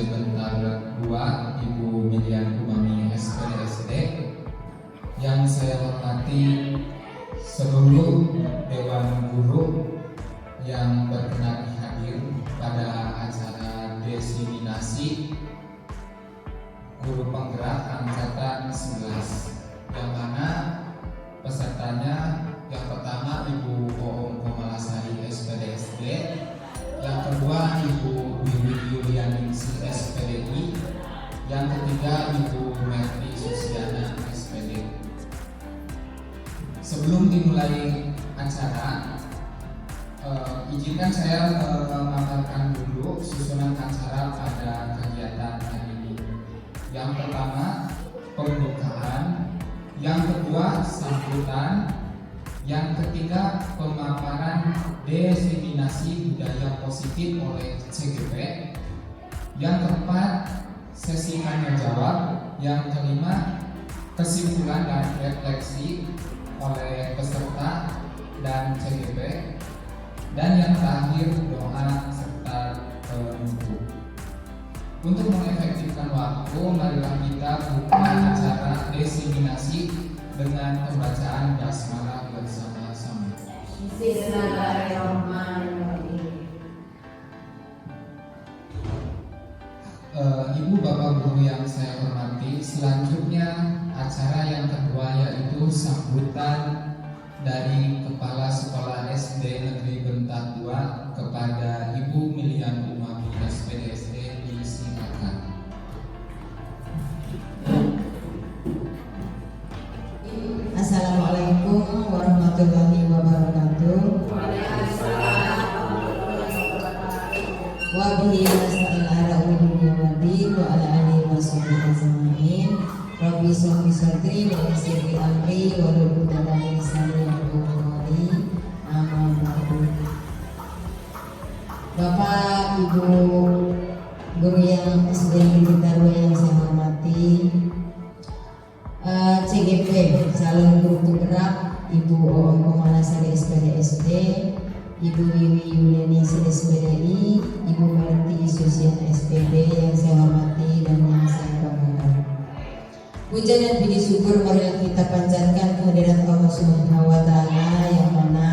Bentar 2, Ibu Milian Umami SPDSD, yang saya hormati seluruh Dewan Guru yang berkenan hadir pada acara desiminasi guru penggerak angkatan 11, yang mana pesertanya yang pertama Ibu Oom Komalasari SPDSD, yang kedua Ibu Wiwi Yulianingsi SPDI, yang ketiga Ibu Merti Susiana SPD. Sebelum dimulai acara, izinkan saya memaparkan dulu susunan acara pada kegiatan hari ini. Yang pertama pembukaan, yang kedua sambutan, yang ketiga pemaparan desiminasi budaya positif oleh CGP, yang keempat sesi tanya jawab, yang kelima kesimpulan dan refleksi oleh peserta dan CGP, dan yang terakhir doa serta penutup. Untuk mengefektifkan waktu, marilah kita buka acara desiminasi dengan pembacaan basmalah bersama-sama. Bismillahirrahmanirrahim. Ibu Bapak Guru yang saya hormati, selanjutnya acara yang kedua yaitu sambutan dari Kepala Sekolah SD Negeri Bentar 2 kepada Ibu Milian Umami SPDSD, disilakan. Assalamualaikum warahmatullahi wabarakatuh. Wa bihi nasta'in ala umuri dunya wa ala alihi washabihi ajmain. Rabbi shrah li sadri wa yassir li amri wa hlul 'uqdatam min lisani yafqahu qawli. Amma ba'du. Bapak, Ibu guru yang SD Negeri Bentar 2 yang saya hormati, CGP calon guru penggerak Ibu Oom Komalasari SPDSD, Ibu Wiwi Yulianingsi SPDI, Ibu Merti Susiana SPD yang saya hormati dan yang saya banggakan. Puja dan puji syukur marilah kita panjatkan kehadirat Allah Subhanahu wa Ta'ala, yang mana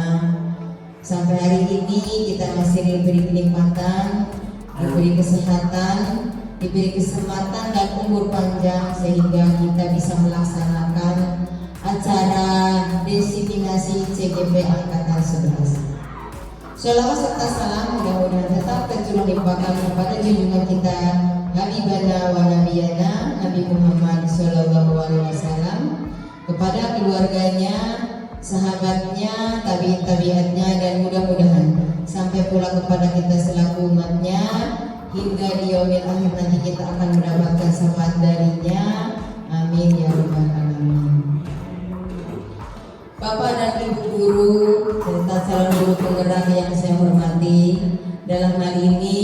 sampai hari ini kita masih diberi kenikmatan, diberi kesehatan, diberi kesempatan dan umur panjang sehingga kita bisa melaksanakan acara desiminasi CGP angkatan 11. Shalawat serta salam mudah-mudahan tetap tercurah limpahkan kepada junjungan kita Habibana wa Nabiyana Nabi Muhammad Sallallahu Alaihi Wasallam, kepada keluarganya, sahabatnya, tabi'in-tabi'atnya, dan mudah-mudahan sampai pula kepada kita selaku umatnya hingga di yaumil akhir nanti kita akan mendapatkan syafaat darinya. Amin ya rabbal alamin. Bapak dan Ibu guru serta calon guru penggerak yang saya hormati, dalam hal ini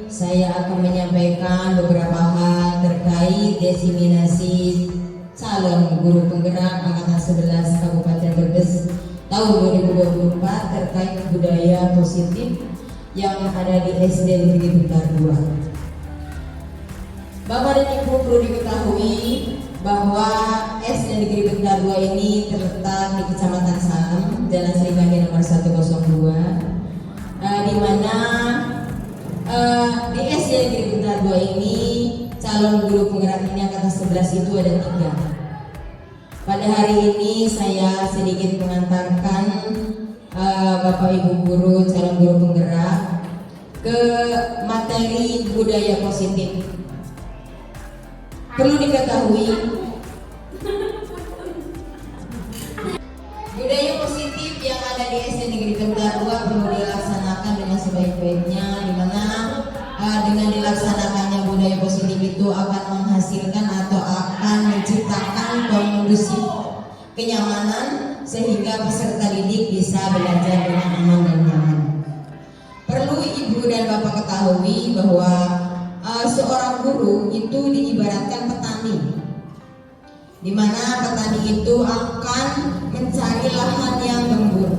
saya akan menyampaikan beberapa hal terkait desiminasi calon guru penggerak angkatan 11 Kabupaten Brebes tahun 2024 terkait budaya positif yang ada di SD Negeri Bentar 2. Bapak dan Ibu perlu diketahui bahwa SD Negeri Bentar 2 ini terletak di Kecamatan Salem, Jalan Serikandi nomor 102, di mana di SD Negeri Bentar 2 ini calon guru penggerak ini angkatan 11 itu ada 3. Pada hari ini saya sedikit mengantarkan Bapak Ibu guru calon guru penggerak ke materi budaya positif. Perlu diketahui, budaya positif yang ada di SD Negeri Bentar 2 perlu dilaksanakan dengan sebaik-baiknya, di mana dengan dilaksanakannya budaya positif itu akan menghasilkan atau akan menciptakan kondusif kenyamanan sehingga peserta didik bisa belajar dengan aman dan nyaman. Perlu Ibu dan Bapak ketahui bahwa seorang guru itu diibaratkan petani, di mana petani itu akan mencari lahan yang gembur,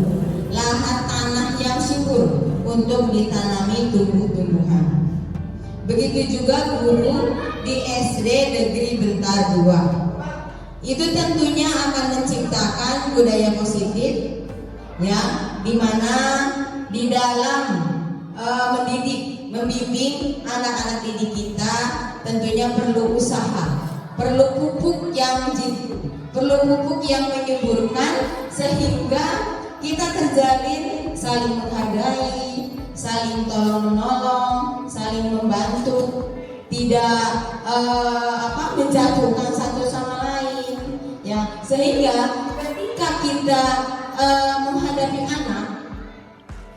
lahan tanah yang subur untuk ditanami tumbuh-tumbuhan. Begitu juga guru di SD Negeri Bentar 2. Itu tentunya akan menciptakan budaya positif, ya, di mana di dalam mendidik, membimbing anak-anak didik kita tentunya perlu usaha, perlu pupuk yang jitu, perlu pupuk yang menyuburkan sehingga kita terjalin saling menghargai, saling tolong-menolong, saling membantu, tidak menjatuhkan satu sama lain, ya, sehingga ketika kita menghadapi anak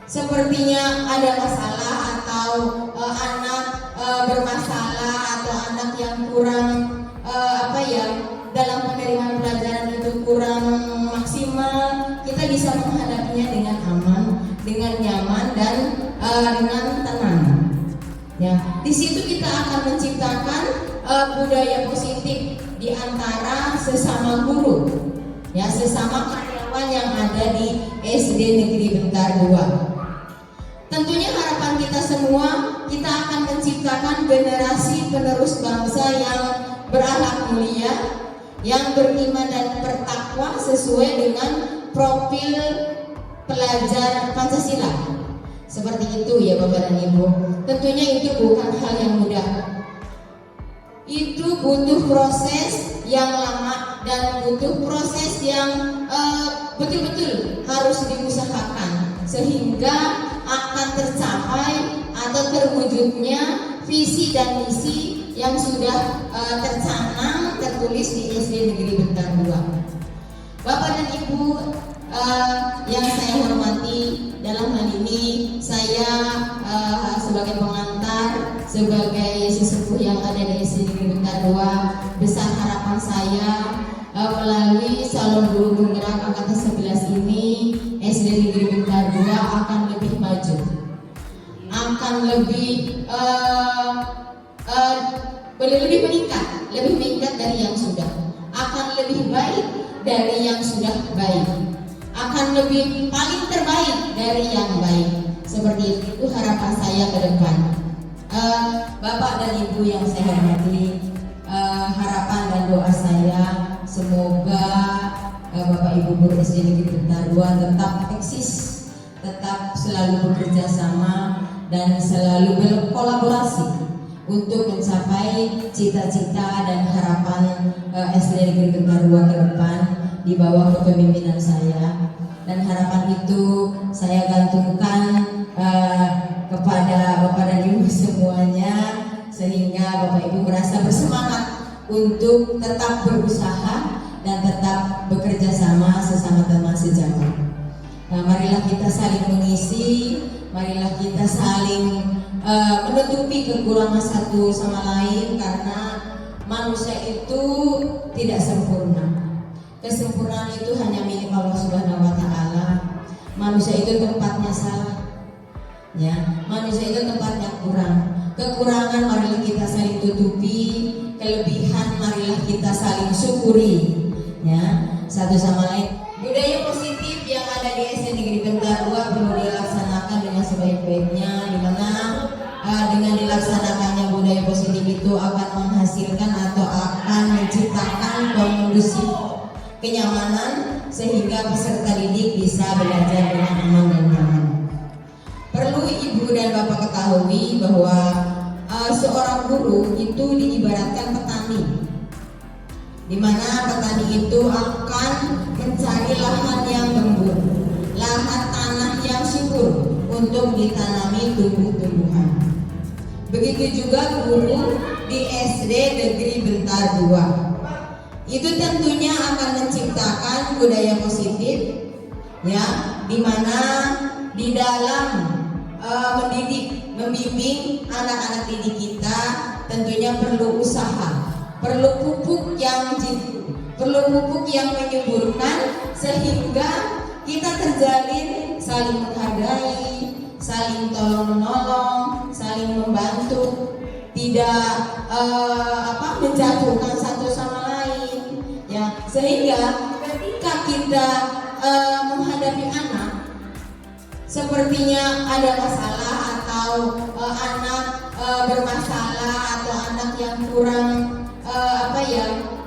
sepertinya ada masalah atau anak bermasalah atau anak yang kurang dalam penerimaan pelajaran itu kurang maksimal, kita bisa menghadapinya dengan aman, dengan nyaman dan dengan tenang. Ya, di situ kita akan menciptakan budaya positif di antara sesama guru, ya, sesama karyawan yang ada di SD Negeri Bentar 2. Tentunya harapan kita semua, kita akan menciptakan generasi penerus bangsa yang berakhlak mulia, yang beriman dan bertakwa sesuai dengan profil pelajar Pancasila. Seperti itu ya Bapak dan Ibu. Tentunya itu bukan hal yang mudah. Itu butuh proses yang lama dan butuh proses yang betul-betul harus diusahakan sehingga akan tercapai atau terwujudnya visi dan misi yang sudah tercanang tertulis di SD Negeri Bentar 2. Bapak dan Ibu yang saya hormati, dalam hal ini saya sebagai pengantar, sebagai sesepuh yang ada di SD Negeri Bentar 2, besar harapan saya melalui Salon Guru Penggerak Angkatan 11 ini, SD Negeri Bentar 2 akan lebih maju, akan lebih meningkat dari yang sudah, akan lebih baik dari yang sudah baik, akan lebih paling terbaik dari yang baik. Seperti itu harapan saya ke depan. Bapak dan Ibu yang saya hormati, harapan dan doa saya semoga Bapak Ibu guru SD Negeri Bentar 2 tetap eksis, tetap selalu bekerja sama dan selalu berkolaborasi untuk mencapai cita-cita dan harapan SD Negeri Bentar 2 ke depan di bawah kepemimpinan saya. Dan harapan itu saya gantungkan kepada Bapak dan Ibu semuanya, sehingga Bapak Ibu merasa bersemangat untuk tetap berusaha dan tetap bekerja sama sesama teman sejawat. Marilah kita saling mengisi, marilah kita saling menutupi kekurangan satu sama lain, karena manusia itu tidak sempurna. Kesempurnaan itu hanya milik Allah Subhanahu wa Ta'ala. Manusia itu tempatnya salah, ya. Manusia itu tempatnya kurang. Kekurangan marilah kita saling tutupi, kelebihan marilah kita saling syukuri, ya, satu sama lain. Budaya positif yang ada di SD Negeri Bentar 2 perlu dilaksanakan dengan sebaik-baiknya, di mana dengan dilaksanakannya budaya positif itu akan menghasilkan atau akan menciptakan kondusif kenyamanan sehingga peserta didik bisa belajar dengan aman dan nyaman. Perlu Ibu dan Bapak ketahui bahwa seorang guru itu diibaratkan petani, di mana petani itu akan mencari lahan yang gembur, lahan tanah yang subur untuk ditanami tumbuh-tumbuhan. Begitu juga guru di SD Negeri Bentar 2. Itu tentunya akan menciptakan budaya positif, ya, di mana di dalam mendidik, membimbing anak-anak didik kita tentunya perlu usaha, perlu pupuk yang jitu, perlu pupuk yang menyuburkan sehingga kita terjalin saling menghargai, saling tolong-menolong, saling membantu, tidak menjatuhkan satu sama lain, ya, sehingga ketika kita menghadapi anak sepertinya ada masalah atau anak bermasalah atau anak yang kurang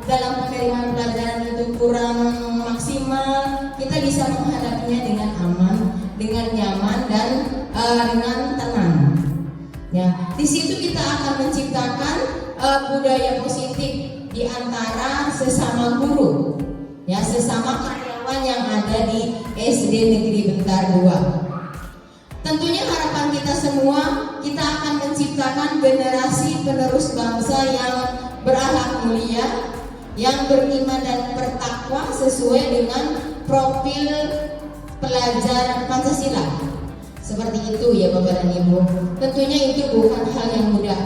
dalam penerimaan pelajaran itu kurang maksimal, kita bisa menghadapinya dengan aman, dengan nyaman, dan dengan tenang. Ya, di situ kita akan menciptakan budaya positif di antara sesama guru, ya, sesama karyawan yang ada di SD Negeri Bentar 2. Tentunya harapan kita semua, kita akan menciptakan generasi penerus bangsa yang berakhlak mulia, yang beriman dan bertakwa sesuai dengan profil pelajar Pancasila. Seperti itu ya Bapak dan Ibu. Tentunya itu bukan hal yang mudah.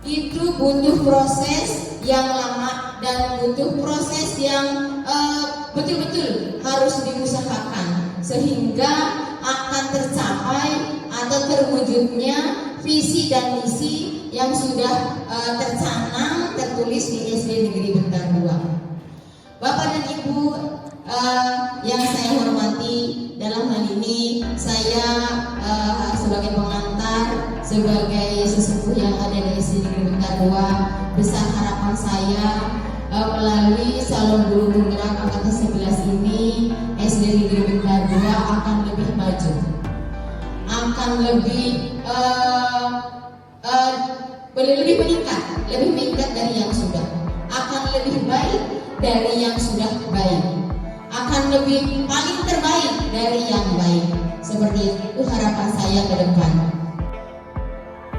Itu butuh proses yang lama dan butuh proses yang betul-betul harus diusahakan sehingga akan tercapai atau terwujudnya visi dan misi yang sudah tercanang tertulis di SD Negeri Bentar 2. Bapak dan Ibu yang saya hormati, dalam hal ini saya sebagai pengantar, sebagai sesepuh yang ada di SD Negeri Bentar 2, besar harapan saya melalui Salon Guru Penggerak Angkatan 11 ini, SD Negeri Bentar 2 akan lebih maju, akan lebih meningkat dari yang sudah, akan lebih baik dari yang sudah baik, akan lebih paling terbaik dari yang baik. Seperti itu harapan saya ke depan.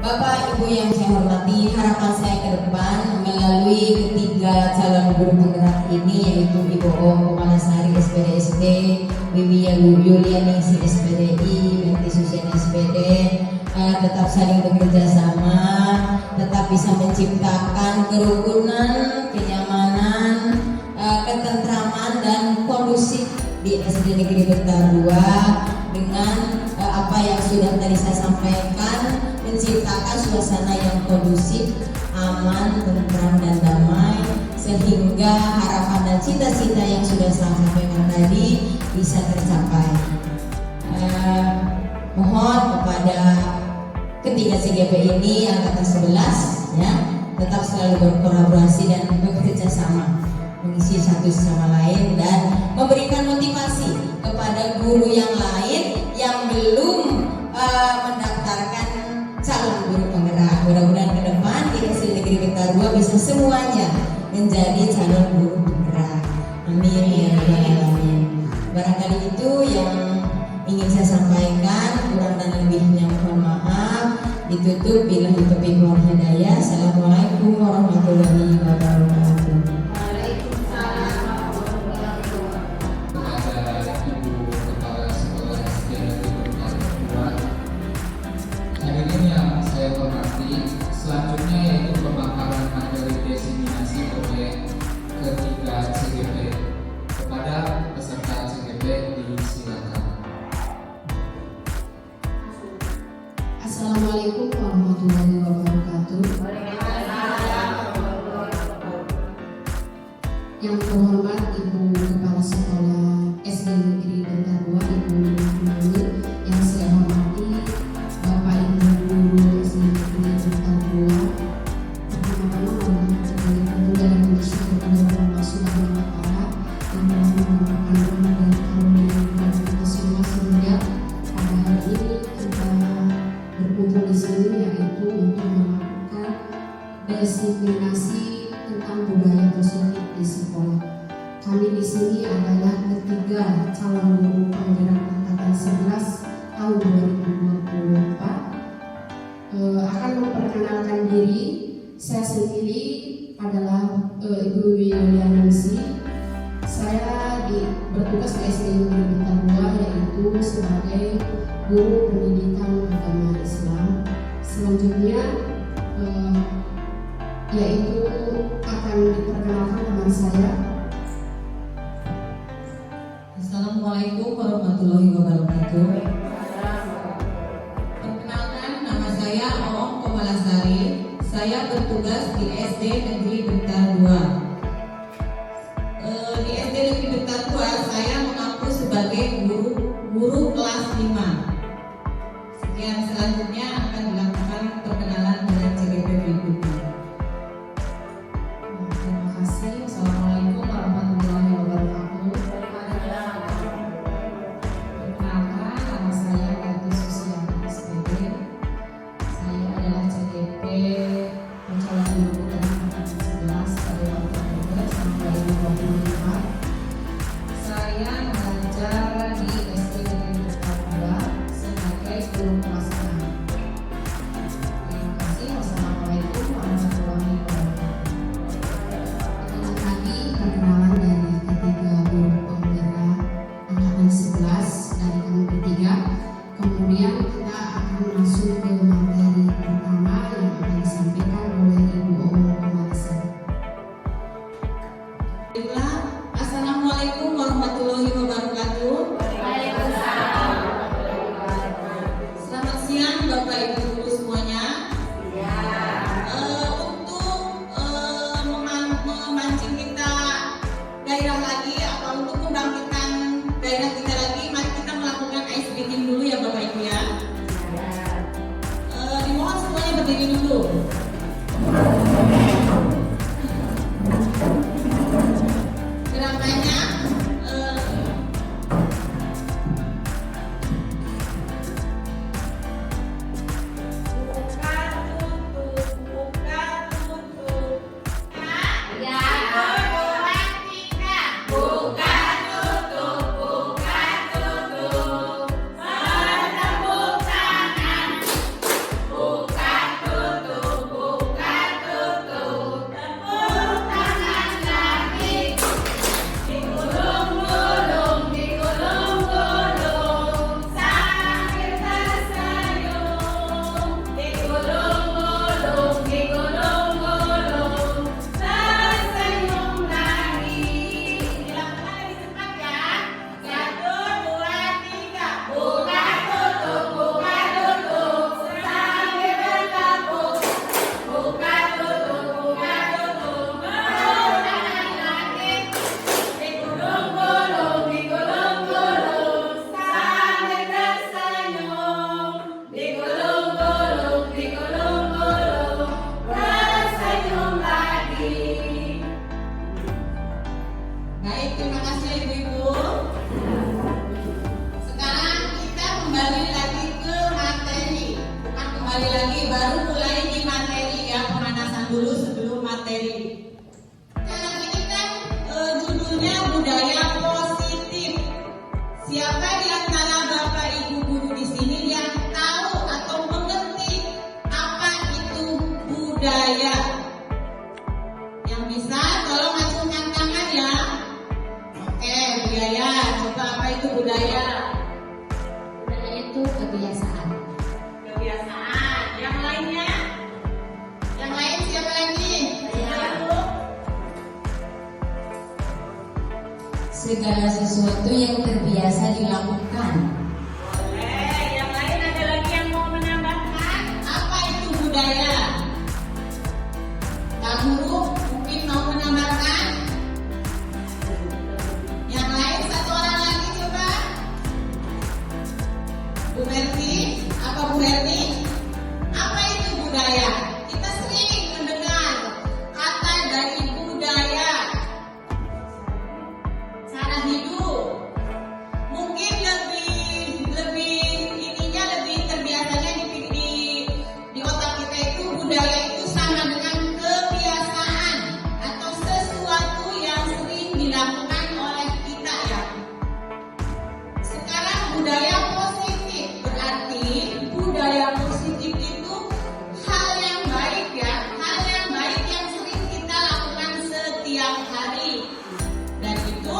Bapak Ibu yang saya hormati, harapan saya ke depan melalui ketiga calon guru penggerak ini, yaitu Ibu Om Komalasari SPD, Bibi Yuliani SPDI, Menti Susian SPD, tetap saling bekerja sama, tetap bisa menciptakan kerukunan, kenyamanan, ketentraman dan kondusif di SD Negeri Bentar 2 dengan apa yang sudah tadi saya sampaikan, menciptakan suasana yang kondusif, aman, tentram dan damai, sehingga harapan dan cita-cita yang sudah saya sampaikan tadi bisa tercapai. Mohon kepada ketiga CGP ini angkatan 11 ya, tetap selalu berkolaborasi dan bekerja sama, mengisi satu sama lain dan memberikan motivasi kepada guru yang lain yang belum mendaftarkan calon guru penggerak. Mudah-mudahan ke depan di SD Negeri Bentar 2 bisa semuanya menjadi calon guru penggerak. Amin ya rabbal alamin. Barangkali itu yang ingin saya sampaikan, kurang dan lebihnya mohon maaf. Ditutup bila taufiq wal hidayah. Assalamualaikum warahmatullahi wabarakatuh. Selanjutnya yaitu pemaparan materi diseminasi oleh ketiga CGP. Kepada peserta CGP disilakan. Assalamualaikum warahmatullahi wabarakatuh. Yang terhormat Ibu Kepala Sekolah SD Negeri Bentar 2, Ibu Nuni, yang saya hormati Bapak Ibu Guru SD Negeri Bentar 2. Pertama-tama tentu dalam bersyukur kepada Allah Subhanahu wa Ta'ala yang telah memberikan rahmat dan karunia kepada kita semua sehingga pada hari ini kita berkumpul di sini, yaitu untuk melakukan disiminasi tentang budaya positif di sekolah. Kami di sini adalah ketiga calon guru penggerak angkatan 11 tahun 2024. Akan memperkenalkan diri. Saya sendiri adalah Ibu Yuliani. Saya bertugas di SD Negeri Bentar 2, yaitu sebagai guru pendidikan agama Islam. Selanjutnya yaitu akan diperkenalkan teman saya. Assalamualaikum warahmatullahi wabarakatuh. Perkenalkan, nama saya Om Komalasari. Saya bertugas di SD Negeri Bentar 2. Di SD Negeri Bentar 2 saya mengaku sebagai guru kelas 5. Sekian, selanjutnya akan dilakukan materi. Kalau ini kan judulnya budaya positif. Siapa di antara Bapak Ibu guru di sini yang tahu atau mengerti apa itu budaya? Yang bisa tolong acungkan tangan ya. Oke, budaya. Coba apa itu budaya? Budaya itu kebiasaan. Kebiasaan. Yang lainnya? Yang lain siapa lagi? Ayo. Segala sesuatu yang terbiasa dilakukan. Boleh. Yang lain ada lagi yang mau menambahkan? Apa itu budaya? Kak Guru mungkin mau menambahkan? Yang lain satu orang lagi coba. Bu Merti, apa Bu Merti? Apa itu budaya? Kita sering mendengar kata dari budaya. Cara hidup. Mungkin lebih ininya lebih terbiasanya di otak kita itu budaya itu sama dengan kebiasaan atau sesuatu yang sering dilakukan oleh kita ya. Sekarang budaya positif berarti budaya positif itu hal yang baik ya, hal yang baik yang sering kita lakukan setiap hari. Dan itu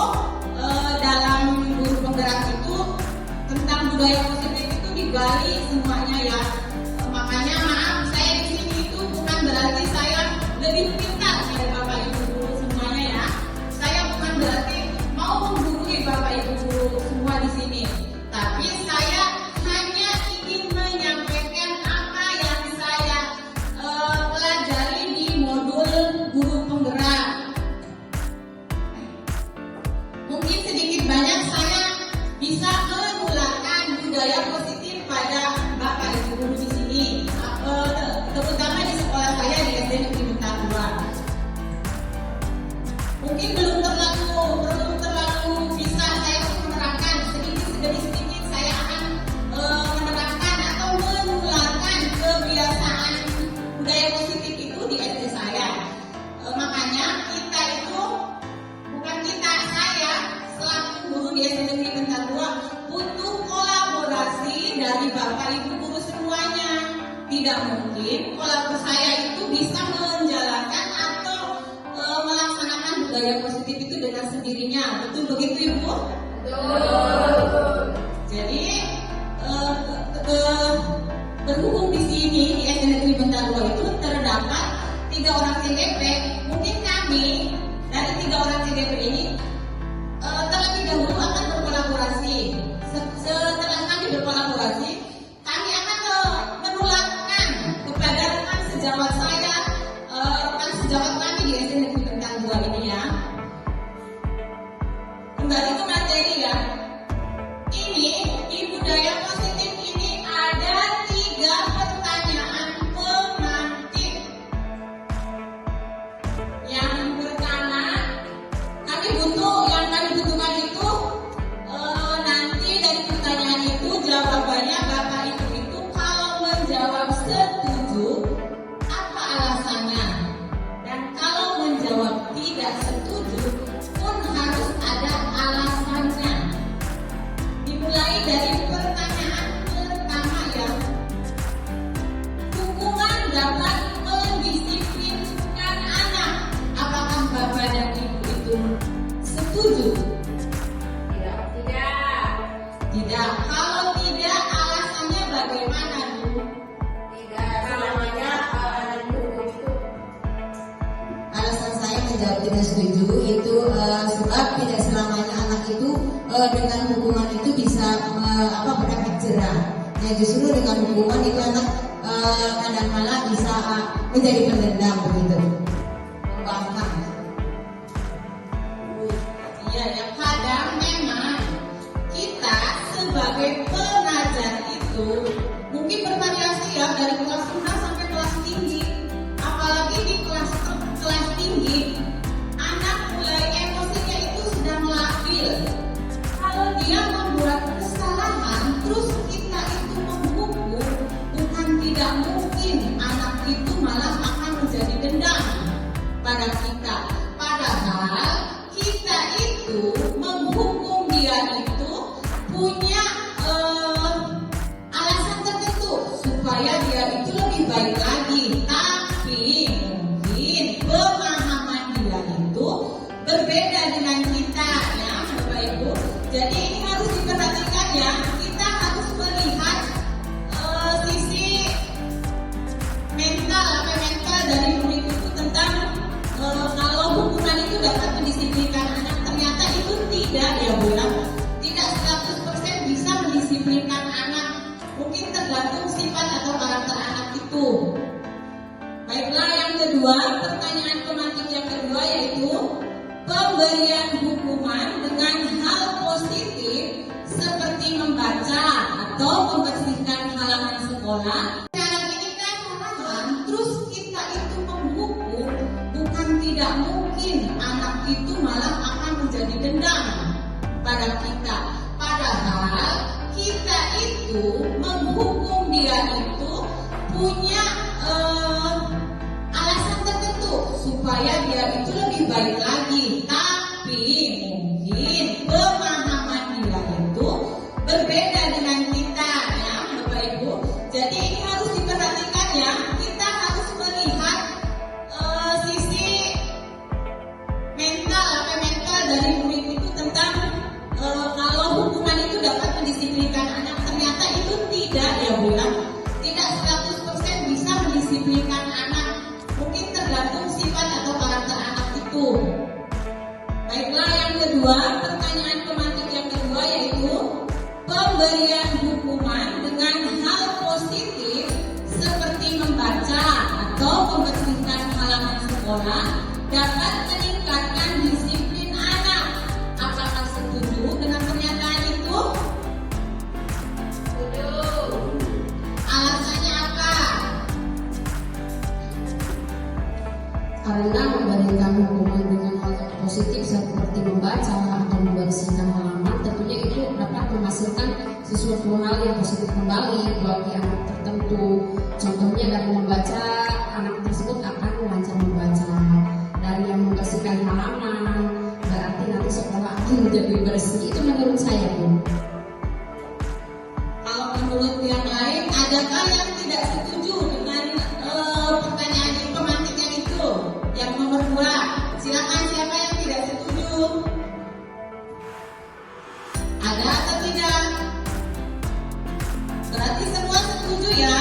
dalam guru penggerak itu tentang budaya positif itu digali semuanya ya. Makanya maaf saya di sini itu bukan berarti saya lebih pintar dari Bapak Ibu guru semuanya ya. Saya bukan berarti mau menggurui Bapak Ibu guru semua di sini. Tapi saya hanya ingin menyampaikan apa yang saya pelajari di modul guru penggerak. Mungkin sedikit banyak saya bisa menularkan budaya positif pada Bapak Ibu guru di sini, terutama di sekolah saya di SD Negeri Bentar 2. Mungkin belum terlalu bisa saya menerapkan, sedikit saya akan menerapkan atau menularkan kebiasaan budaya positif itu di SD saya. Makanya kita itu saya selaku guru di SD Negeri Bentar 2 butuh kolaborasi dari Bapak Ibu guru semuanya. Tidak mungkin kolaborasi saya itu bisa menjalankan atau melaksanakan budaya positif itu dengan sendirinya. Betul begitu Ibu? Betul. Jadi berhubung di sini di SD Negeri Bentar 2 itu terdapat 3 orang TGP. Mungkin kami dari 3 orang TGP ini terlebih dahulu akan berkolaborasi. Setelah kami berkolaborasi, kami akan menularkan kepada rekan sejawat saya, rekan sejawat kami di SD Negeri Bentar 2 ini ya. Kembali ke materi ya. Ini di budaya positif ini ada 3 pertanyaan pemantik. Yang pertama, kami butuhkan itu nanti dari pertanyaan itu jawabannya Bapak Ibu itu kalau menjawab setuju apa alasannya, dan kalau menjawab tidak setuju pun harus ada alasannya. Dimulai dari pertanyaan pertama ya. Hukuman dapat mendisiplinkan anak. Apakah Bapak dan Ibu itu setuju? Tidak. Kalau tidak, alasannya bagaimana, Bu? Alasan saya menjawab tidak setuju itu sebab tidak selamanya anak itu dengan hukuman itu bisa berefek jerah. Ya justru dengan hukuman itu anak kadang kala bisa menjadi pendendam begitu. Membangkang. Iya ya, kadang memang kita sebagai pengajar itu mungkin bervariasi ya dari kelas rendah sampai kelas tinggi. Apalagi di kelas tinggi, anak mulai emosinya itu sedang labil. Kalau dia membuat kesalahan, terus kita itu menghukum, bukan tidak mungkin anak itu malah akan menjadi dendam. pada kita. Padahal kita itu menghukum dia itu punya alasan tertentu supaya dia itu lebih baik lagi. Tapi mungkin pemahaman dia itu berbeda dengan kita, ya Bapak Ibu. Jadi ini harus diperhatikan ya. Kita harus melihat sisi mental dari murid itu tentang kalau hukuman itu dapat mendisiplinkan anak. Ternyata itu tidak ya Bu ya. Tidak 100% bisa mendisiplinkan anak. Mungkin tergantung sifat atau karakter anak itu. Baiklah, yang kedua, pertanyaan tematik yang kedua yaitu pemberian hukuman dengan hal positif seperti membaca atau membersihkan halaman sekolah. Sekarang ini kan halaman, terus kita itu menghukum, bukan tidak mungkin anak itu malah akan menjadi dendam pada kita. Padahal kita itu menghukum dia itu punya alasan tertentu supaya dia itu lebih baik lagi. Tapi mungkin pemahaman dia itu berbeda dengan kita, ya Bapak Ibu. Jadi ini harus diperhatikan ya. Kita harus melihat sisi mental dari murid itu tentang kalau hukuman itu dapat mendisiplinkan anak. Ternyata itu tidak ya Bu ya. Tidak 100% bisa mendisiplinkan anak. Mungkin tergantung sifat atau karakter anak itu. Baiklah, yang kedua, pertanyaan tematik yang kedua yaitu pemberian hukuman dengan hal positif seperti membaca atau membersihkan halaman sekolah dapat meningkatkan disiplin anak. Apakah setuju dengan pernyataan itu? Setuju. Alasannya apa? Karena memberikan hukuman dengan hal positif seperti membaca atau membersihkan halaman tentunya itu dapat menghasilkan sesuatu hal yang positif kembali bagi anak tertentu. Contohnya dari membaca, anak tersebut akan lancar membaca. Dari yang membersihkan halaman, berarti nanti sekolah akan menjadi bersih. Itu menurut saya, Bu. Kalau menurut yang lain, adakah yang tidak setuju dengan pertanyaan tematik yang itu? Yang nomor 2, silakan siapa yang tidak setuju? Ada atau tidak? Berarti semua setuju ya.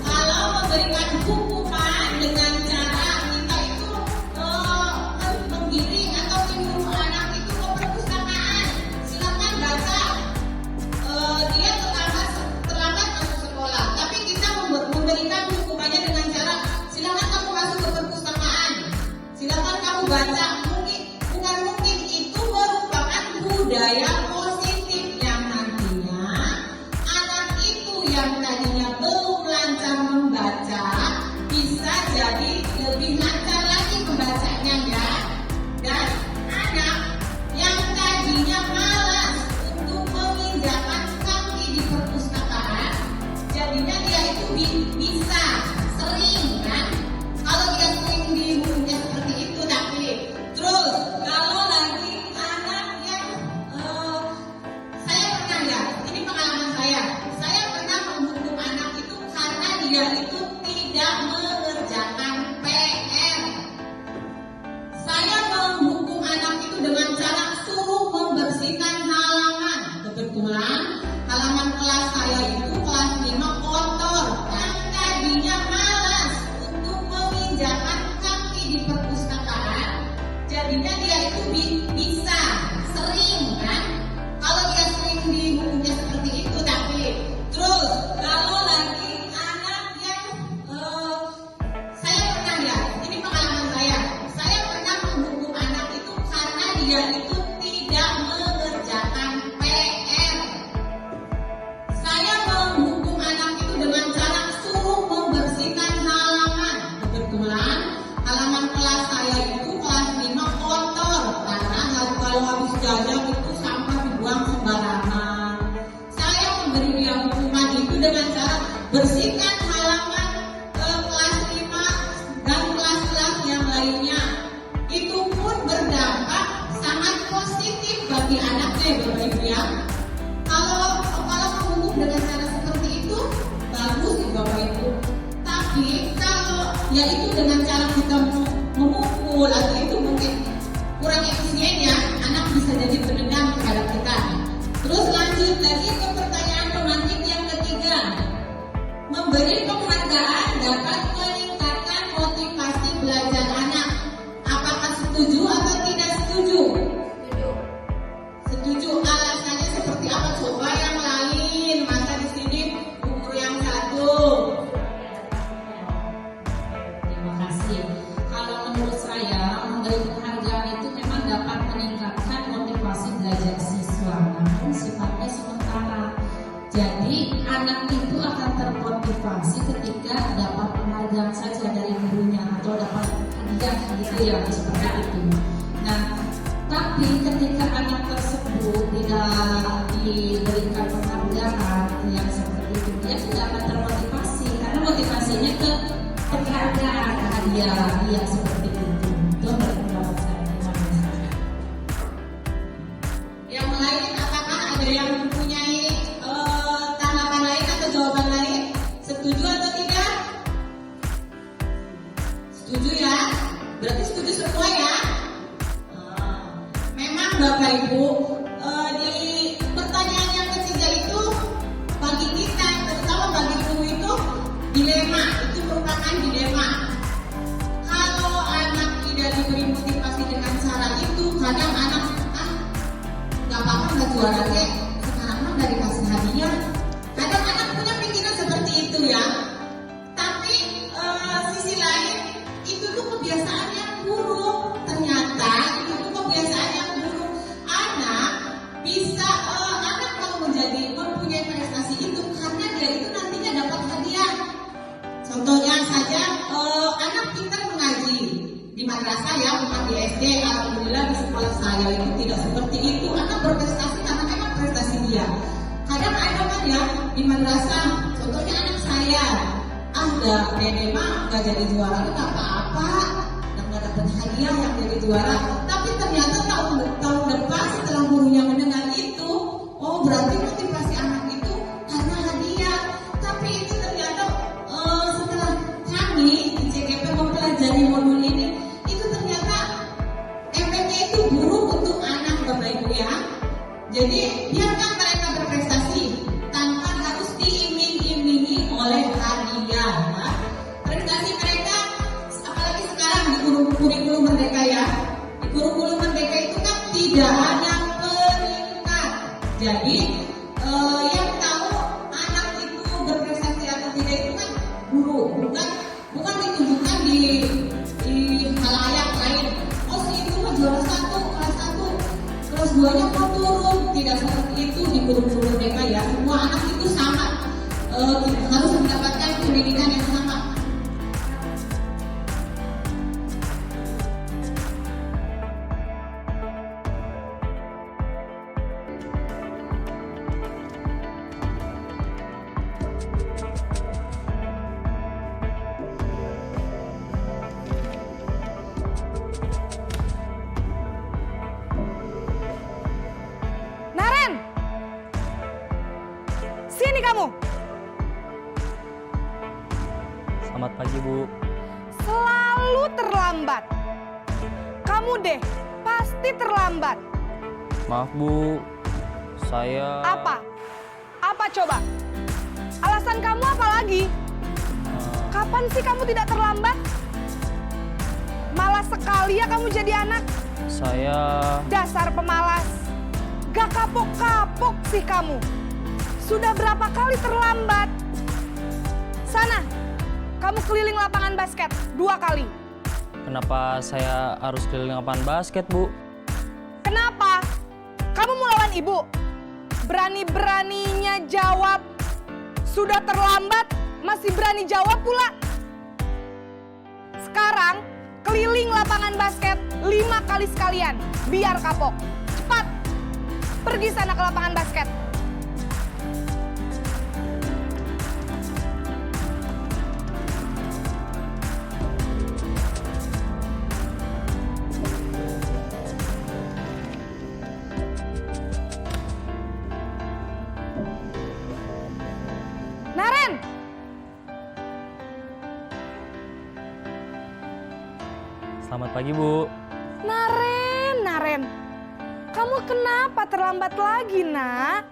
Kalau memberikan hukuman dengan cara kita itu menggiring atau menyuruh anak itu ke perpustakaan, silakan baca. Dia terlambat masuk sekolah, tapi kita memberikan hukumannya dengan cara silakan kamu masuk ke perpustakaan, silakan kamu baca. Bukan mungkin itu merupakan budaya positif yang nantinya anak itu yang tadinya belum lancar membaca bisa jadi lebih lancar lagi membacanya ya. Dan anak yang tadinya malas untuk menginjakan kaki di perpustakaan, jadinya dia itu bisa sering kan. Kalau dia sering dihukumnya seperti itu, tapi terus kalau lagi anak yang bagi anaknya ya Bapak Ibu ya. Kalau menghukum dengan cara seperti itu bagus ya Bapak Ibu. Tapi kalau ya itu dengan cara kita memukul atau itu mungkin kurang efisien ya, anak bisa jadi penendang terhadap kita. Terus lanjut lagi ke pertanyaan romantik yang ketiga. Memberi penghargaan dapat meningkatkan motivasi belajar anak. Apakah setuju atau tidak setuju? Setuju. Alasannya seperti apa? Coba yang lain. Masa di sini umur yang satu. Terima kasih. Kalau menurut saya, memberi penghargaan itu memang dapat meningkatkan motivasi belajar siswa, namun sifatnya sementara. Jadi anak itu akan termotivasi ketika dapat penghargaan saja dari gurunya atau dapat hadiah gitu ya, seperti itu. Nah, tapi ketika anak tersebut tidak diberikan penghargaan yang seperti itu, dia tidak akan termotivasi karena motivasinya ke penghargaan, hadiah yang seperti itu. Itu menurut pendapat saya. Terima kasih. Yang lain apakah ada yang mempunyai tanggapan lain atau jawaban lain? Setuju atau tidak? Setuju ya? Berarti setuju semua ya? Memang Bapak Ibu, di pertanyaan yang ketiga itu bagi kita, terutama bagi guru itu dilema, itu merupakan dilema. Kalau anak tidak diberi motivasi dengan cara itu, kadang anak nggak apa-apa nggak juara deh, sekarang mah nggak dikasih hadiah. Kadang anak punya pikiran seperti itu ya. Tapi sisi lain itu tuh kebiasaan yang buruk. Ternyata itu tuh kebiasaan yang buruk. Anak bisa anak mau mempunyai prestasi itu karena dia itu nantinya dapat hadiah. Contohnya saja anak pintar mengaji di madrasah ya, bukan di SD. Alhamdulillah di sekolah saya itu tidak seperti itu. Anak berprestasi karena memang prestasi dia. Kadang ada kan ya di madrasah, contohnya anak saya, nenek mah nggak jadi juara, nggak apa-apa, nggak dapat hadiah yang jadi juara. Tapi ternyata tahun depan setelah gurunya mendengar itu, oh berarti motivasi anak itu karena hadiah. Tapi itu ternyata setelah kami di CGP mempelajari modul ini, itu ternyata efeknya itu buruk untuk anak Bapak Ibu ya. Jadi biarkan mereka berprestasi tanpa harus diiming-imingi oleh hadiah. Nah, prestasi mereka, apalagi sekarang di kurikulum merdeka ya, di kurikulum merdeka itu kan tidak ada peringkat. Jadi yang tahu anak itu berprestasi atau tidak itu kan guru, bukan ditunjukkan di halayak lain. Oh si itu mah juara kelas 1, kelas 2-nya kok turun. Tidak seperti itu di kurikulum merdeka ya. Semua anak itu sama, harus mendapatkan pendidikan yang sama. Sini kamu. Selamat pagi, Bu. Selalu terlambat. Kamu deh, pasti terlambat. Maaf, Bu. Saya... Apa? Apa coba? Alasan kamu apa lagi? Kapan sih kamu tidak terlambat? Malas sekali ya kamu jadi anak. Saya... Dasar pemalas. Gak kapok-kapok sih kamu. Sudah berapa kali terlambat? Sana, kamu keliling lapangan basket 2 kali. Kenapa saya harus keliling lapangan basket, Bu? Kenapa? Kamu mau lawan ibu? Berani-beraninya jawab. Sudah terlambat, masih berani jawab pula. Sekarang, keliling lapangan basket 5 kali sekalian. Biar kapok. Cepat, pergi sana ke lapangan basket. Selamat pagi, Bu. Naren. Kamu kenapa terlambat lagi, Nak?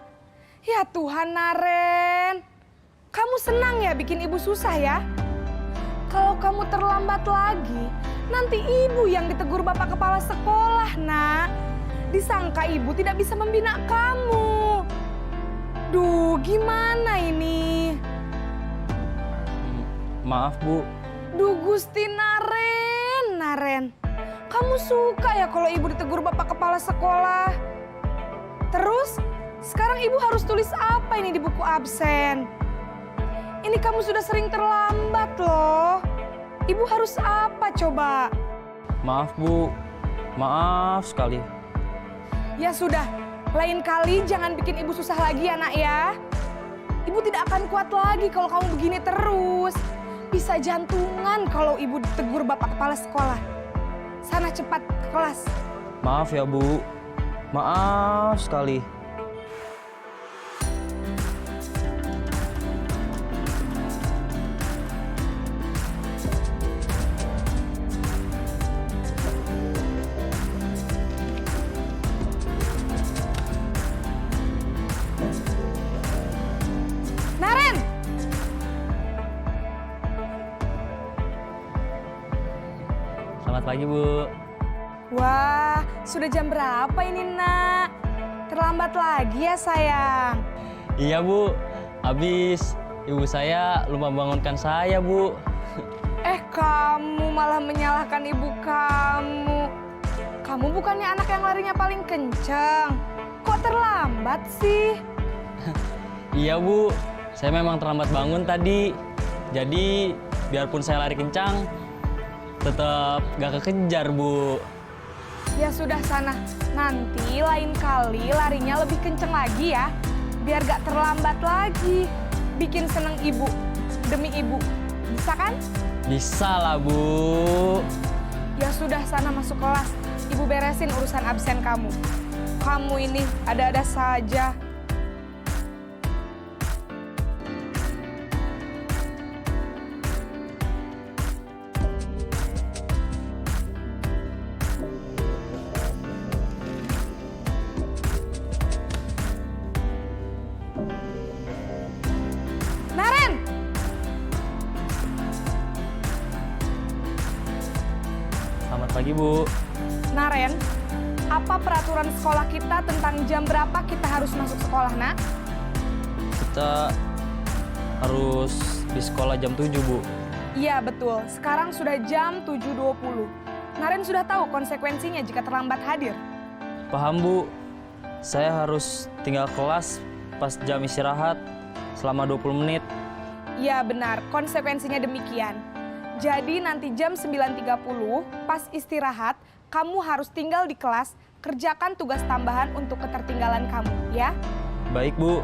Ya Tuhan, Naren. Kamu senang ya bikin ibu susah ya? Kalau kamu terlambat lagi, nanti ibu yang ditegur bapak kepala sekolah, Nak. Disangka ibu tidak bisa membina kamu. Duh, gimana ini? Maaf, Bu. Duh, Gusti Naren. Kamu suka ya kalau ibu ditegur bapak kepala sekolah? Terus, sekarang ibu harus tulis apa ini di buku absen? Ini kamu sudah sering terlambat loh. Ibu harus apa coba? Maaf, Bu. Maaf sekali. Ya sudah, lain kali jangan bikin ibu susah lagi ya, Nak ya. Ibu tidak akan kuat lagi kalau kamu begini terus. Bisa jantungan kalau ibu ditegur bapak kepala sekolah. Sana cepat ke kelas. Maaf ya, Bu. Maaf sekali. Naren! Selamat pagi, Bu. Wah, sudah jam berapa ini, Nak? Terlambat lagi ya, sayang. Iya, Bu. Habis ibu saya lupa bangunkan saya, Bu. Kamu malah menyalahkan ibu kamu. Kamu bukannya anak yang larinya paling kenceng. Kok terlambat sih? Iya, Bu. Saya memang terlambat bangun tadi. Jadi, biarpun saya lari kencang, tetap gak kekejar, Bu. Ya sudah sana, nanti lain kali larinya lebih kenceng lagi ya. Biar gak terlambat lagi. Bikin seneng ibu, demi ibu. Bisa kan? Bisa lah, Bu. Ya sudah sana masuk kelas. Ibu beresin urusan absen kamu. Kamu ini ada-ada saja. Naren! Selamat pagi, Bu. Naren, apa peraturan sekolah kita tentang jam berapa kita harus masuk sekolah, Nak? Kita harus di sekolah jam 7, Bu. Iya, betul. Sekarang sudah jam 7.20. Naren sudah tahu konsekuensinya jika terlambat hadir. Paham, Bu. Saya harus tinggal kelas pas jam istirahat selama 20 menit. Iya, benar. Konsekuensinya demikian. Jadi nanti jam 9.30 pas istirahat, kamu harus tinggal di kelas, kerjakan tugas tambahan untuk ketertinggalan kamu, ya? Baik, Bu.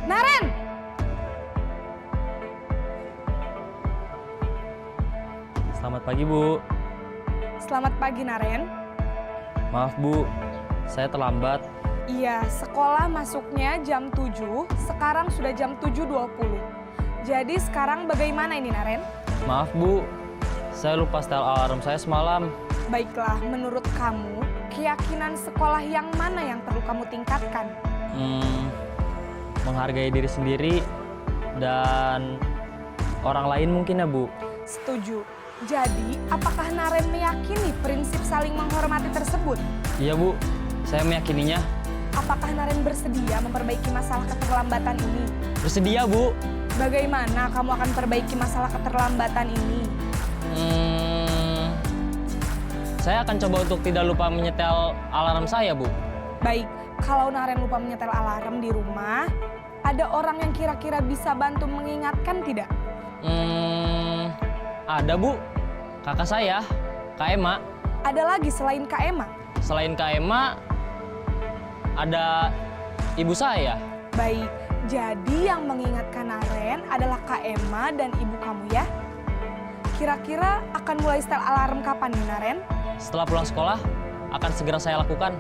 Naren! Selamat pagi, Bu. Selamat pagi, Naren. Maaf, Bu. Saya terlambat. Iya, sekolah masuknya jam 7, sekarang sudah jam 7.20. Jadi sekarang bagaimana ini, Naren? Maaf, Bu. Saya lupa setel alarm saya semalam. Baiklah, menurut kamu, keyakinan sekolah yang mana yang perlu kamu tingkatkan? Menghargai diri sendiri dan orang lain mungkin ya, Bu. Setuju. Jadi, apakah Naren meyakini prinsip saling menghormati tersebut? Iya, Bu. Saya meyakininya. Apakah Naren bersedia memperbaiki masalah keterlambatan ini? Bersedia, Bu. Bagaimana kamu akan perbaiki masalah keterlambatan ini? Saya akan coba untuk tidak lupa menyetel alarm saya, Bu. Baik, kalau Naren lupa menyetel alarm di rumah, ada orang yang kira-kira bisa bantu mengingatkan tidak? Ada, Bu. Kakak saya, Kak Ema. Ada lagi selain Kak Ema? Selain Kak Ema, ada ibu saya. Kira-kira akan mulai setel alarm kapan nih Naren? Setelah pulang sekolah, akan segera saya lakukan.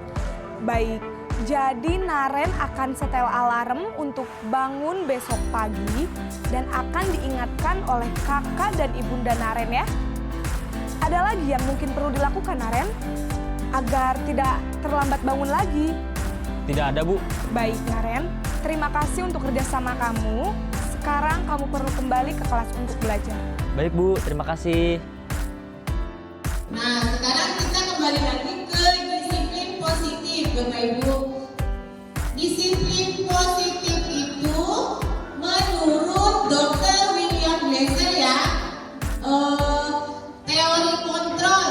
Baik, jadi Naren akan setel alarm untuk bangun besok pagi dan akan diingatkan oleh kakak dan ibunda Naren ya. Ada lagi yang mungkin perlu dilakukan Naren? Agar tidak terlambat bangun lagi. Tidak ada, Bu. Baik Naren, terima kasih untuk kerjasama kamu. Sekarang kamu perlu kembali ke kelas untuk belajar. Baik, Bu. Terima kasih. Nah, sekarang kita kembali lagi ke disiplin positif, Bapak Ibu. Disiplin positif itu menurut Dr. William Glasser ya, teori kontrol.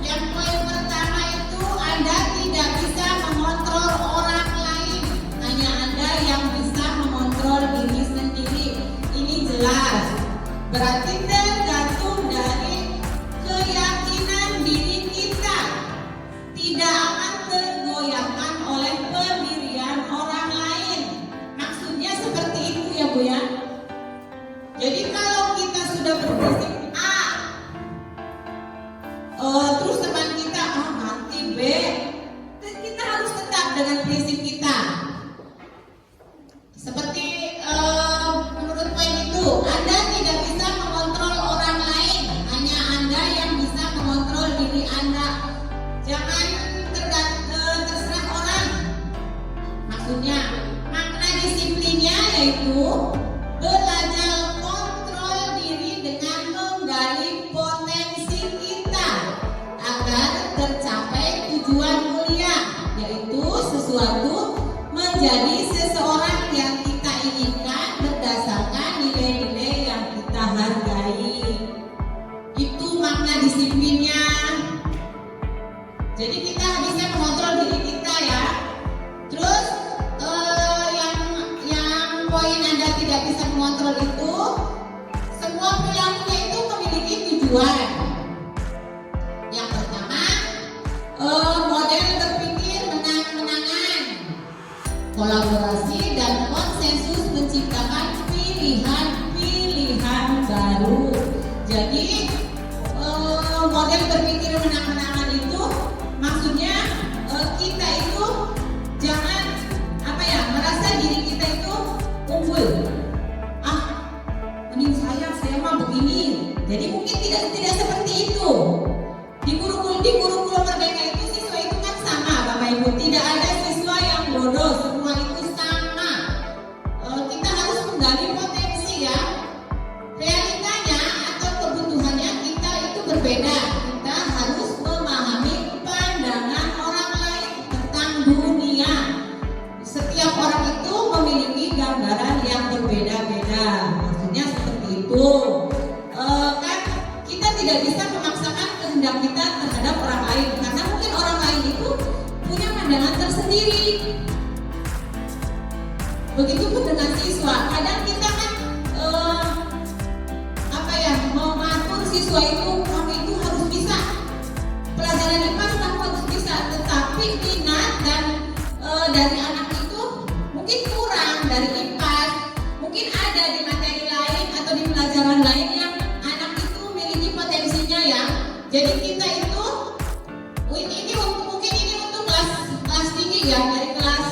Yang poin pertama itu Anda tidak bisa mengontrol orang lain, hanya Anda yang bisa mengontrol diri sendiri. Ini jelas. Berarti tergantung dari keyakinan diri kita. Tidak akan tergoyahkan oleh pendirian orang lain. Maksudnya seperti itu ya Bu ya. Jadi kalau kita sudah berprinsip A, terus teman kita nanti B, kita harus tetap dengan prinsip kita. Seperti menurut poin itu, Anda tidak bisa mengontrol orang lain, hanya Anda yang bisa mengontrol diri Anda. Jangan terserah orang. Maksudnya, makna disiplinnya yaitu belajar kontrol diri dengan menggali potensi kita agar tercapai tujuan mulia, yaitu sesuatu menjadi seseorang yang kita inginkan berdasarkan nilai-nilai yang kita hargai. Itu makna disiplinnya. Jadi kita bisa mengontrol diri kita ya. Terus yang poin Anda tidak bisa mengontrol itu, semua perilakunya itu memiliki tujuan. Yang pertama, model berpikir menang-menangan, kolaborasi dan konsensus menciptakan pilihan-pilihan baru. Jadi model berpikir menang-menangan itu maksudnya kita itu jangan merasa diri kita itu unggul. Mending saya mah begini. Jadi mungkin tidak seperti itu. Di kurikulum Merdeka itu siswa itu kan sama Bapak Ibu. Tidak ada siswa yang bodoh, semua itu sama. Kita harus menggali potensi ya. Realitanya atau kebutuhannya kita itu berbeda. Kita harus memahami pandangan orang lain tentang dunia. Setiap orang itu memiliki gambaran yang berbeda-beda. Maksudnya seperti itu. Kan kita tidak bisa memaksakan kehendak kita terhadap orang lain karena mungkin orang lain itu punya pandangan tersendiri. Begitupun dengan siswa. Kadang kita kan mengatur siswa itu, kamu itu harus bisa pelajaran IPA, kamu harus bisa. Tetapi minat dan dari anak itu mungkin kurang dari IPA, mungkin ada di materi lain atau di pelajaran lain yang anak itu memiliki potensinya ya. Jadi kita itu mungkin ini untuk kelas tinggi ya, dari kelas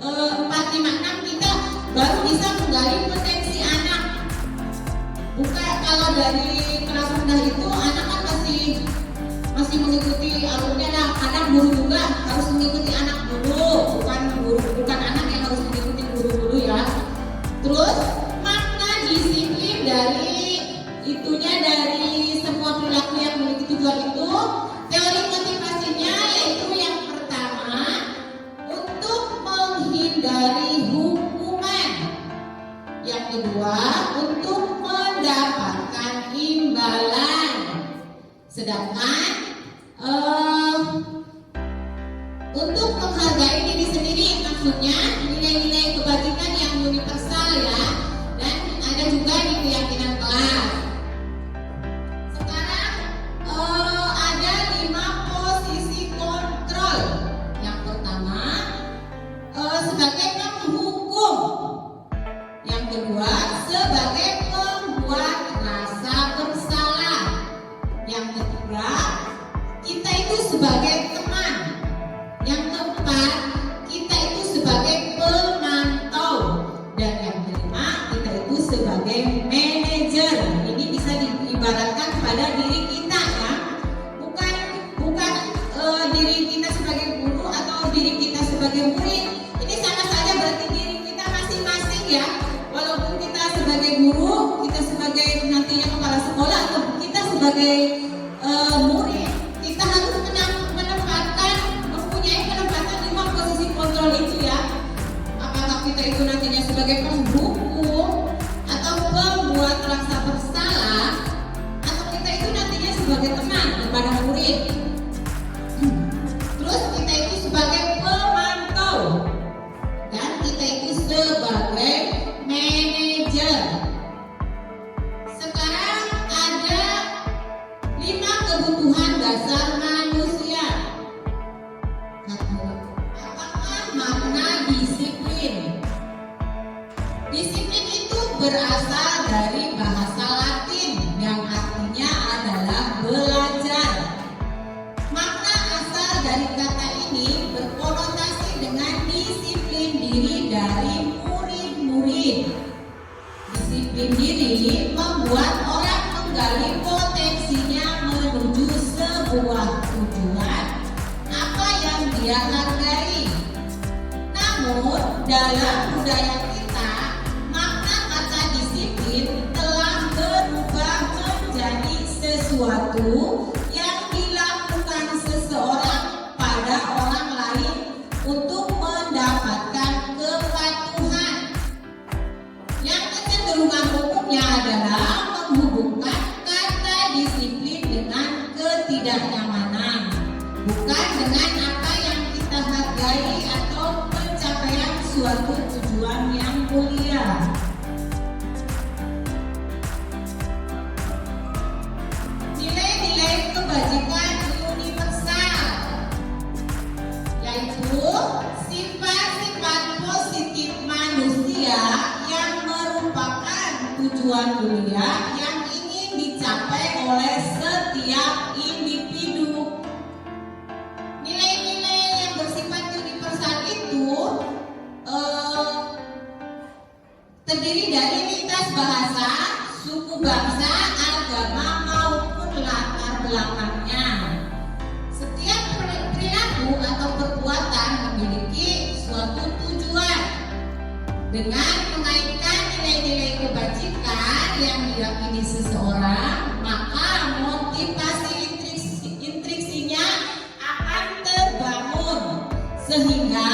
4, 5, 6 kita baru bisa menggali potensi anak. Bukan kalau dari kelas rendah itu anak kan masih mengikuti alurnya. Anak guru juga harus mengikuti anak dulu, bukan anak yang harus mengikuti guru dulu ya. Terus makna disiplin dari semua perilaku yang memiliki tujuan itu, teori motivasinya yaitu yang pertama untuk menghindari hukuman, yang kedua untuk mendapatkan imbalan, sedangkan untuk menghargai diri sendiri, maksudnya nilai-nilai kebajikan yang universal ya, dan ada juga di keyakinan kelas. Sekarang ada 5 posisi kontrol. Yang pertama sebagai penghukum, yang kedua sebagai pembuat sebagai murid, kita harus mempunyai penempatan 5 posisi kontrol itu ya. Apakah kita itu nantinya sebagai penghukum atau pembuat rasa bersalah, atau kita itu nantinya sebagai teman kepada murid. Terus kita itu sebagai pemantau, dan kita itu sebagai manajer. Sekarang ada 5 kebutuhan dasar manusia. Apakah makna disiplin? Disiplin itu berasal dari bahasa Latin yang artinya adalah belajar. Makna asal dari kata ini berkonotasi dengan disiplin diri dari murid-murid. Disiplin diri membuat orang menggali potensinya menuju sebuah tujuan apa yang dia hargai. Namun dalam budaya kita, makna kata disiplin telah berubah menjadi sesuatu yang dilakukan seseorang pada orang lain untuk mendapatkan kepatuhan. Yang kecenderungan umumnya adalah menghubungkan kata disiplin dengan ketidaknyamanan, bukan dengan apa yang kita hargai atau pencapaian suatu tujuan yang mulia. Nilai-nilai kebajikan universal, yaitu sifat-sifat positif manusia yang merupakan tujuan mulia yang ingin dicapai oleh setiap individu. Nilai-nilai yang bersifat universal itu terdiri dari lintas bahasa, suku bangsa, agama maupun latar belakangnya. Setiap perilaku atau perbuatan memiliki suatu tujuan. Dengan mengaitkan nilai-nilai kebajikan yang diyakini seseorang, maka motivasi intriksinya akan terbangun sehingga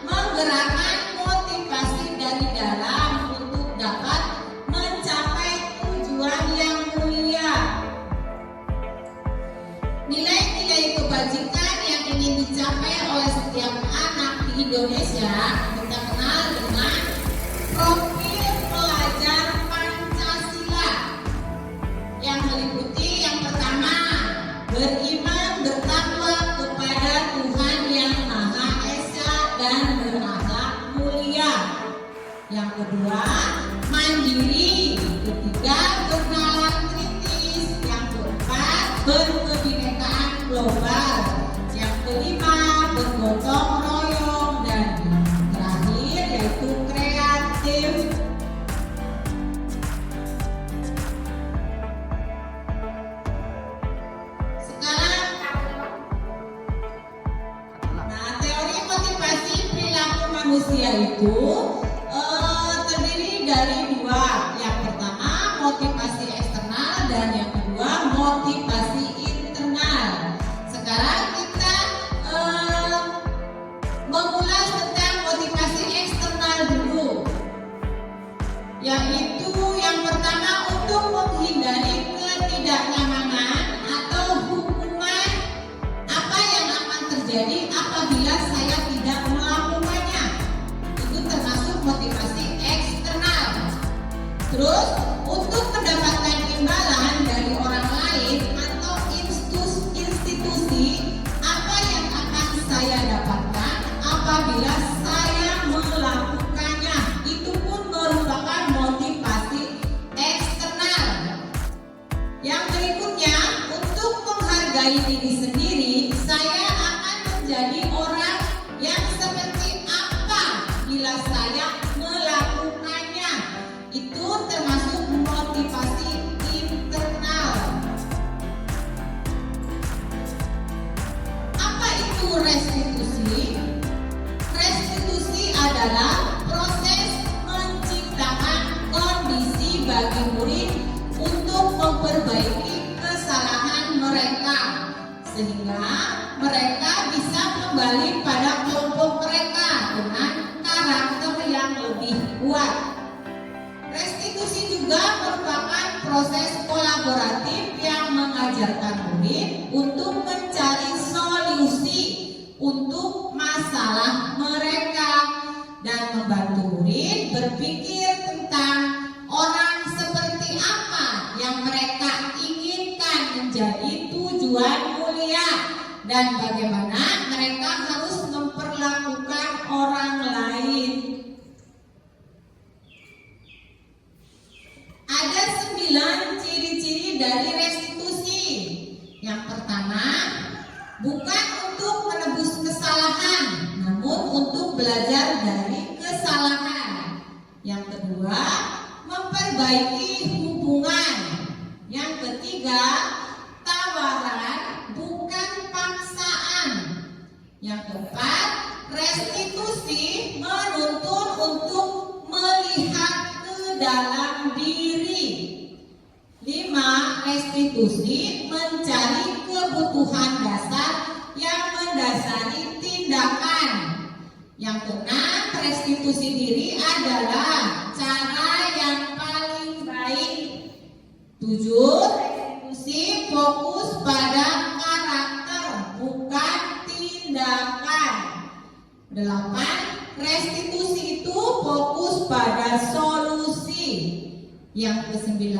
menggerakkan motivasi dari dalam untuk dapat mencapai tujuan yang mulia. Nilai-nilai kebajikan yang ingin dicapai oleh setiap anak di Indonesia kita kenal dengan profil pelajar Pancasila, yang meliputi yang pertama, beriman bertakwa kepada Tuhan yang Maha Esa dan berakhlak mulia. Yang kedua, mandiri. Ketiga, bernalar kritis. Yang keempat, berkebinekaan global. Yang kelima, bergotong royong. Dan yang terakhir yaitu kreatif. Sekarang, teori motivasi perilaku manusia itu terdiri dari 2. Yang pertama, motivasi eksternal, dan yang kedua, motivasi internal. Sekarang kita mengulas tentang motivasi eksternal dulu, yaitu yang pertama, untuk menghindari ketidaknyamanan atau hukuman apa yang akan terjadi apabila saya tidak melakukannya. Itu termasuk motivasi eksternal. Terus, untuk mendapatkan imbalan dari orang lain atau institusi, apa yang akan saya dapatkan apabila saya melakukannya, itu pun merupakan motivasi eksternal. Yang berikutnya, untuk menghargai diri sendiri, saya akan menjadi orang yang seperti apa bila saya melakukannya. Itu termasuk motivasi internal. Apa itu restitusi? Restitusi adalah proses menciptakan kondisi bagi murid untuk memperbaiki kesalahan sehingga mereka bisa kembali pada kelompok mereka dengan karakter yang lebih kuat. Restitusi juga merupakan proses kolaboratif yang mengajarkan murid untuk mencari solusi untuk masalah mereka dan membantu murid berpikir tentang orang seperti apa yang mereka inginkan menjadi tujuan mulia dan bagaimana mereka harus memperlakukan orang lain. Ada 9 ciri-ciri dari restitusi. Yang pertama, bukan untuk menebus kesalahan, namun untuk belajar dari kesalahan. Yang kedua, memperbaiki hubungan. Yang ketiga, tawaran bukan paksaan. Yang keempat, restitusi menuntun untuk melihat ke dalam diri. 5. Restitusi mencari kebutuhan dasar yang mendasari tindakan. Yang keenam, restitusi diri adalah cara yang paling baik. 7. Restitusi fokus pada karakter bukan tindakan. 8. Restitusi itu fokus pada solusi. Yang ke-9,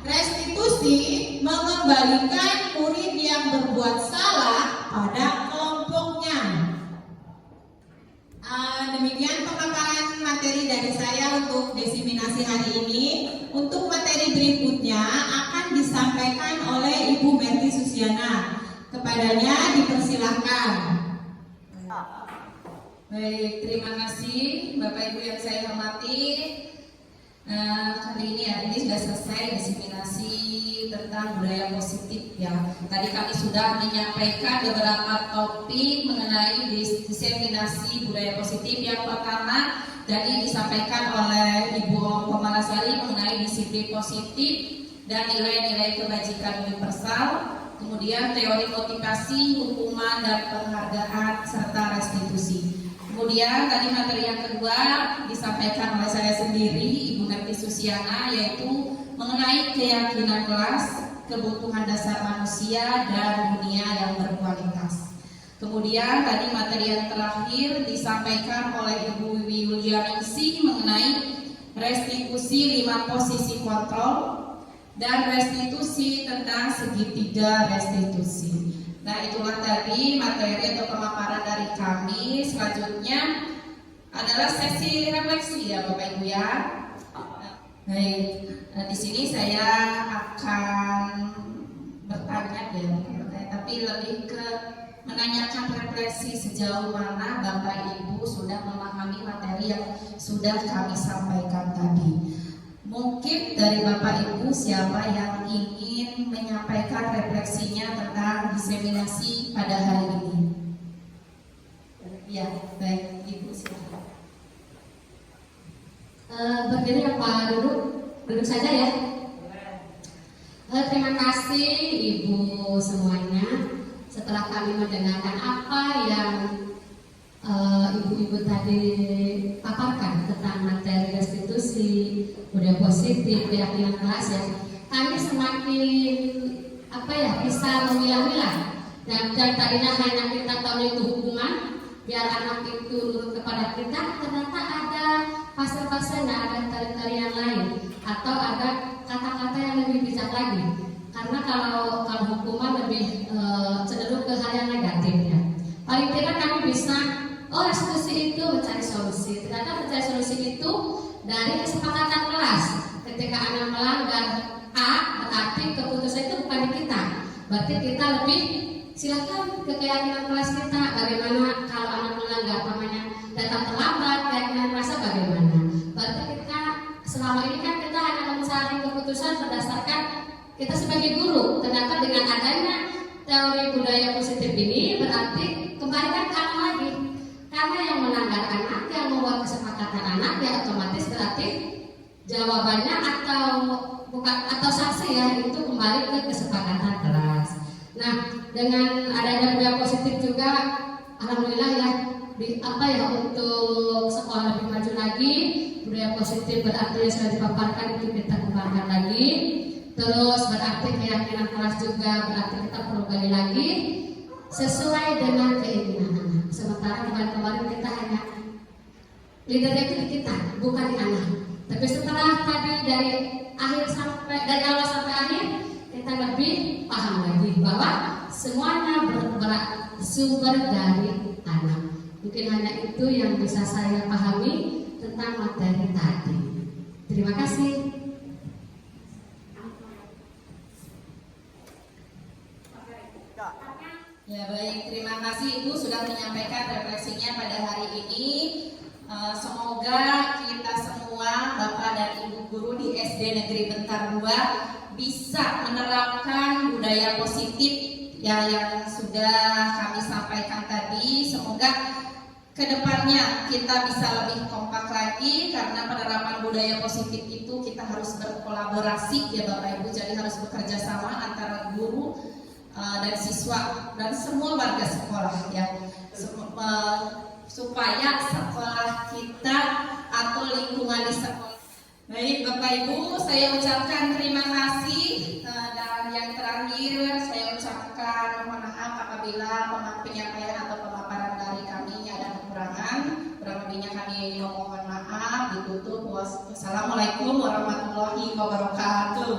restitusi mengembalikan murid yang berbuat salah pada kelompoknya. Demikian pemaparan materi dari saya untuk diseminasi hari ini. Untuk materi berikutnya akan disampaikan oleh Ibu Merti Susiana. Kepadanya dipersilahkan. Baik, terima kasih Bapak Ibu yang saya hormati. Kali ini sudah selesai diseminasi tentang budaya positif ya. Tadi kami sudah menyampaikan beberapa topik mengenai diseminasi budaya positif. Yang pertama tadi disampaikan oleh Ibu Komalasari mengenai disiplin positif dan nilai-nilai kebajikan universal. Kemudian teori motivasi, hukuman dan penghargaan serta restitusi. Kemudian tadi materi yang kedua disampaikan oleh saya sendiri, Ibu Merti Susiana, yaitu mengenai keyakinan kelas, kebutuhan dasar manusia dan dunia yang berkualitas. Kemudian tadi materi yang terakhir disampaikan oleh Ibu Wiwi Yulianingsih mengenai restitusi 5 posisi kontrol dan restitusi tentang segitiga restitusi. Nah, itulah tadi materi atau pemaparan dari kami. Selanjutnya adalah sesi refleksi ya Bapak Ibu ya. Baik, di sini saya akan bertanya tapi lebih ke menanyakan refleksi sejauh mana Bapak Ibu sudah memahami materi yang sudah kami sampaikan tadi. Mungkin dari Bapak Ibu siapa yang ingin menyampaikan refleksinya tentang diseminasi pada hari ini? Ya, baik, Ibu silakan. Berdiri apa duduk saja ya. Terima kasih Ibu semuanya. Setelah kami mendengarkan apa yang ibu-ibu tadi paparkan tentang materi restitusi, budaya positif, keyakinan kelas ya, kami semakin bisa memilah-milah dan tadinya hanya kita tahu itu hukuman biar anak itu nurut kepada kita, ternyata ada fase-fase, ada tarian-tarian lain atau ada kata-kata yang lebih bijak lagi, karena kalau hukuman lebih cenderung ke hal yang negatif ya. Paling tidak kami bisa restitusi itu mencari solusi. Ternyata mencari solusi itu dari kesepakatan kelas. Ketika anak melanggar A, berarti keputusan itu bukan di kita. Berarti kita lebih silakan ke keyakinan kelas kita. Bagaimana kalau anak melanggar, datang terlambat, keyakinan kelasnya bagaimana? Berarti kita selama ini kan kita hanya mencari keputusan berdasarkan kita sebagai guru. Ternyata dengan adanya teori budaya positif ini berarti kembalikan ke anak lagi. Karena yang melanggar anak, yang membuat kesepakatan anak, ya otomatis berarti jawabannya atau sanksi ya itu kembali ke kesepakatan kelas. Nah, dengan adanya budaya positif juga, alhamdulillah ya, untuk sekolah lebih maju lagi, budaya positif berarti yang sudah dipaparkan itu kita kembangkan lagi. Terus berarti keyakinan kelas juga berarti kita perlu gali lagi sesuai dengan keinginan anak. Sementara kemarin kita hanya leadernya itu di kita, bukan di anak. Tapi setelah tadi dari awal sampai akhir, kita lebih paham lagi bahwa semuanya bersumber dari anak. Mungkin hanya itu yang bisa saya pahami tentang materi tadi. Terima kasih. Ya baik, terima kasih Ibu sudah menyampaikan refleksinya pada hari ini. Semoga kita semua Bapak dan Ibu guru di SD Negeri Bentar 2 bisa menerapkan budaya positif yang sudah kami sampaikan tadi. Semoga kedepannya kita bisa lebih kompak lagi, karena penerapan budaya positif itu kita harus berkolaborasi ya Bapak Ibu. Jadi harus bekerja sama antara guru dan siswa dan semua warga sekolah ya, supaya sekolah kita atau lingkungan di sekolah. Baik Bapak Ibu, saya ucapkan terima kasih, dan yang terakhir saya ucapkan mohon maaf apabila penyampaian atau pemaparan dari kami ada kekurangan. Kurang lebihnya kami mohon maaf. Ditutup. Wassalamualaikum warahmatullahi wabarakatuh.